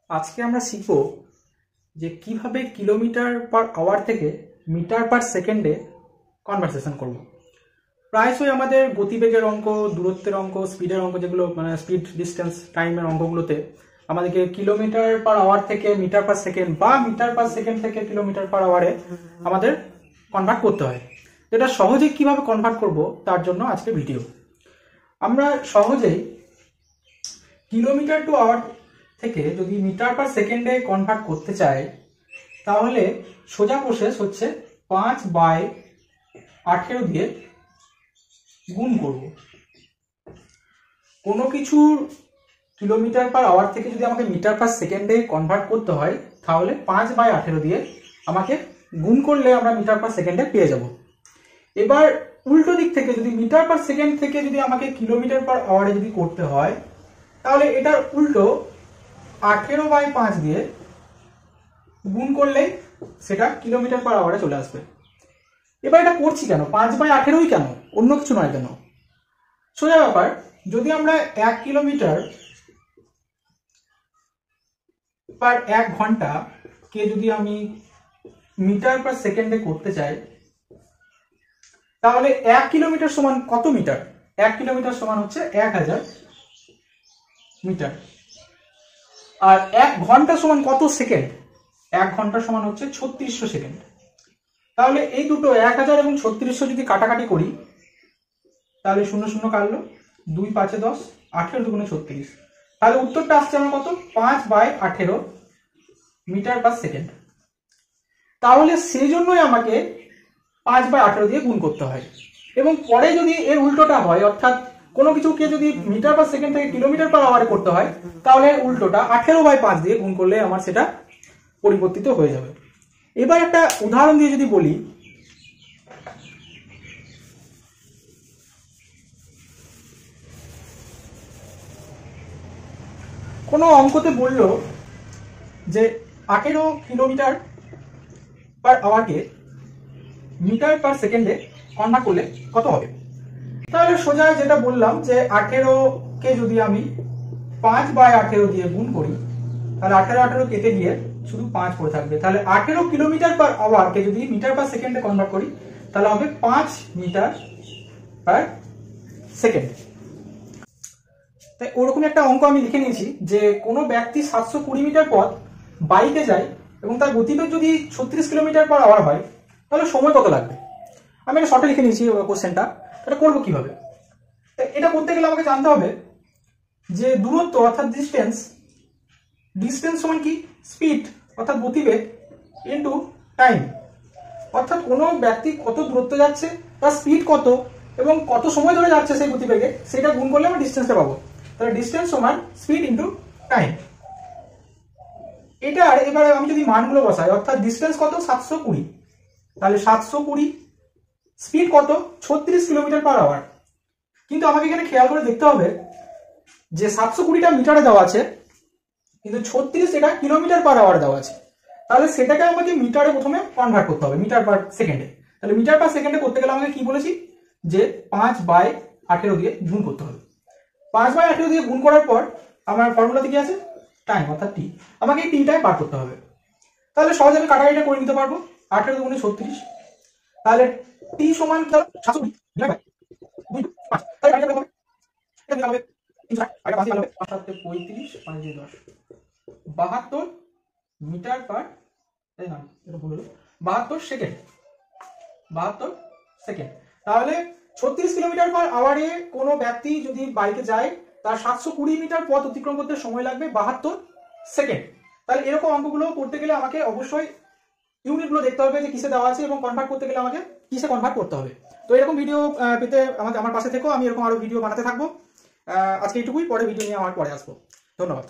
আজকে আমরা শিখব যে কিভাবে কিলোমিটার পার আওয়ার থেকে মিটার পার সেকেন্ডে কনভারসেশন করব। প্রায়শই আমাদের গতিবেগের অঙ্ক, দূরত্বের অঙ্ক, স্পিডের অঙ্ক, যেগুলো মানে স্পিড, ডিস্টেন্স, টাইমের অঙ্কগুলোতে আমাদেরকে কিলোমিটার পার আওয়ার থেকে মিটার পার সেকেন্ড বা মিটার পার সেকেন্ড থেকে কিলোমিটার পার আওয়ারে আমাদের কনভার্ট করতে হয়। এটা সহজে কিভাবে কনভার্ট করব তার জন্য আজকে ভিডিও। আমরা সহজেই কিলোমিটার টু আওয়ার থেকে যদি মিটার পার সেকেন্ডে কনভার্ট করতে চাই, তাহলে সোজা প্রসেস হচ্ছে 5/18 দিয়ে গুণ করব। কোনো কিছুর কিলোমিটার পার আওয়ার থেকে যদি আমাকে মিটার পার সেকেন্ডে কনভার্ট করতে হয়, তাহলে 5/18 দিয়ে আমাকে গুণ করলে আমরা মিটার পার সেকেন্ডে পেয়ে যাব। এবার উল্টো দিক থেকে যদি মিটার পার সেকেন্ড থেকে যদি আমাকে কিলোমিটার পার আওয়ারে যদি করতে হয়, তাহলে এটার উল্টো 18/5 দিয়ে গুণ করলে সেটা কিলোমিটার পার আওয়ারে চলে আসবে। এবার এটা করছি কেন, 5/18ই কেন, অন্য কিছু নয় কেন? সোজা ব্যাপার, যদি আমরা 1 কিলোমিটার পার 1 ঘন্টা কে যদি আমি মিটার পার সেকেন্ডে করতে চাই, তাহলে 1 কিলোমিটার সমান কত মিটার? 1 কিলোমিটার সমান হচ্ছে 1000 মিটার। আর 1 ঘন্টা সমান কত সেকেন্ড? 1 ঘন্টা সমান হচ্ছে 3600 সেকেন্ড। তাহলে এই দুটো 1000 এবং 3600 যদি কাটাকাটি করি, তাহলে 0 0 কাটলো, 2 5 10, 18 2 36। তাহলে উত্তরটা আসছে আমার কত? 5/18 মিটার পার সেকেন্ড। তাহলে সেই জন্যই আমাকে 5/18 দিয়ে গুণ করতে হয়। এবং পরে যদি এর উল্টোটা হয়, অর্থাৎ কোনো কিছুকে যদি মিটার পার সেকেন্ড থেকে কিলোমিটার পার আওয়ারে করতে হয়, তাহলে উল্টোটা 18/5 দিয়ে গুণ করলে আমার সেটা পরিবর্তিত হয়ে যাবে। এবার একটা উদাহরণ দিয়ে যদি বলি, কোনো অঙ্কতে বলল যে 18 কিলোমিটার পার আওয়ারকে মিটার পার সেকেন্ডে কনভার্ট করলে কত হবে? তাহলে সোজা যেটা বললাম যে 18কে যদি আমি 5/18 দিয়ে গুণ করি, তাহলে 18 কেটে গিয়ে শুধু 5 পড়ে থাকবে। তাহলে 18 কিলোমিটার পার আওয়ারকে যদি মিটার পার সেকেন্ডে কনভার্ট করি, তাহলে হবে 5 মিটার পার সেকেন্ড। তাই ওরকম একটা অঙ্ক আমি লিখে নিয়েছি যে কোনো ব্যক্তি 720 মিটার পথ বাইকে যায় এবং তার গতিবেগ যদি 36 কিলোমিটার পার আওয়ার হয়, তাহলে সময় কত লাগবে? আমি এটা শর্টে লিখে নিয়েছি কোশ্চেনটা। এটা করবো কিভাবে? এটা করতে গেলে আমাকে জানতে হবে যে দূরত্ব অর্থাৎ ডিস্টেন্স সমান কি? স্পিড অর্থাৎ গতিবেগ ইনটু টাইম। অর্থাৎ কোনো ব্যক্তি কত দূরত্ব যাচ্ছে, তার স্পিড কত এবং কত সময় ধরে যাচ্ছে সেই গতিবেগে, সেটা গুণ করলে আমরা ডিস্টেন্সটা পাবো। তাহলে ডিস্টেন্স সমান স্পিড ইনটু টাইম। এটার এবারে আমি যদি মানগুলো বসাই, অর্থাৎ ডিস্টেন্স কত? 720। তাহলে 720, স্পিড কত? 36 কিলোমিটার পার আওয়ার। কিন্তু আমাকে এখানে খেয়াল করে দেখতে হবে যে 720টা মিটারে দেওয়া আছে, কিন্তু 36 এটা কিলোমিটার পার আওয়ার দেওয়া আছে। তাহলে সেটাকে আমাকে মিটারে প্রথমে কনভার্ট করতে হবে, মিটার পার সেকেন্ডে। তাহলে মিটার পার সেকেন্ডে করতে গেলে আমাকে কি বলেছি যে 5/18 দিয়ে গুণ করতে হবে। 5/18 দিয়ে গুণ করার পর আমার ফর্মুলাতে কি আছে? টাইম অর্থাৎ টি। আমাকে এই টিটাই বার করতে হবে। তাহলে সহজে আমি কাটাকাটিটা করে নিতে পারবো। 18 দুগুণে 36। তাহলে টি সমান 720 ডিভাইড বাই 5। তাহলে কাটাকাটি হবে, এটা দিতে হবে 360, আর 5 দিয়ে হবে 5 7 35, 5 দিয়ে 10, 72 মিটার পার, তাই না? এটা ভুল হলো, 72 সেকেন্ড। 72 সেকেন্ড। তাহলে 36 কিলোমিটার পার আওয়ারে কোনো ব্যক্তি যদি বাইকে যায়, তার 720 মিটার পথ অতিক্রম করতে সময় লাগবে 72 সেকেন্ড। তাহলে এরকম অঙ্কগুলো করতে গেলে আমাকে অবশ্যই ইউনিটগুলো দেখতে হবে যে কিসে দেওয়া আছে এবং কনভার্ট করতে গেলে আমাকে কিসে কনভার্ট করতে হবে। তো এরকম ভিডিও পেতে আমার পাশে থেকো, আমি এরকম আরো ভিডিও বানাতে থাকবো। আজকে এইটুকুই, পরে ভিডিও নিয়ে আমার পরে আসবো। ধন্যবাদ।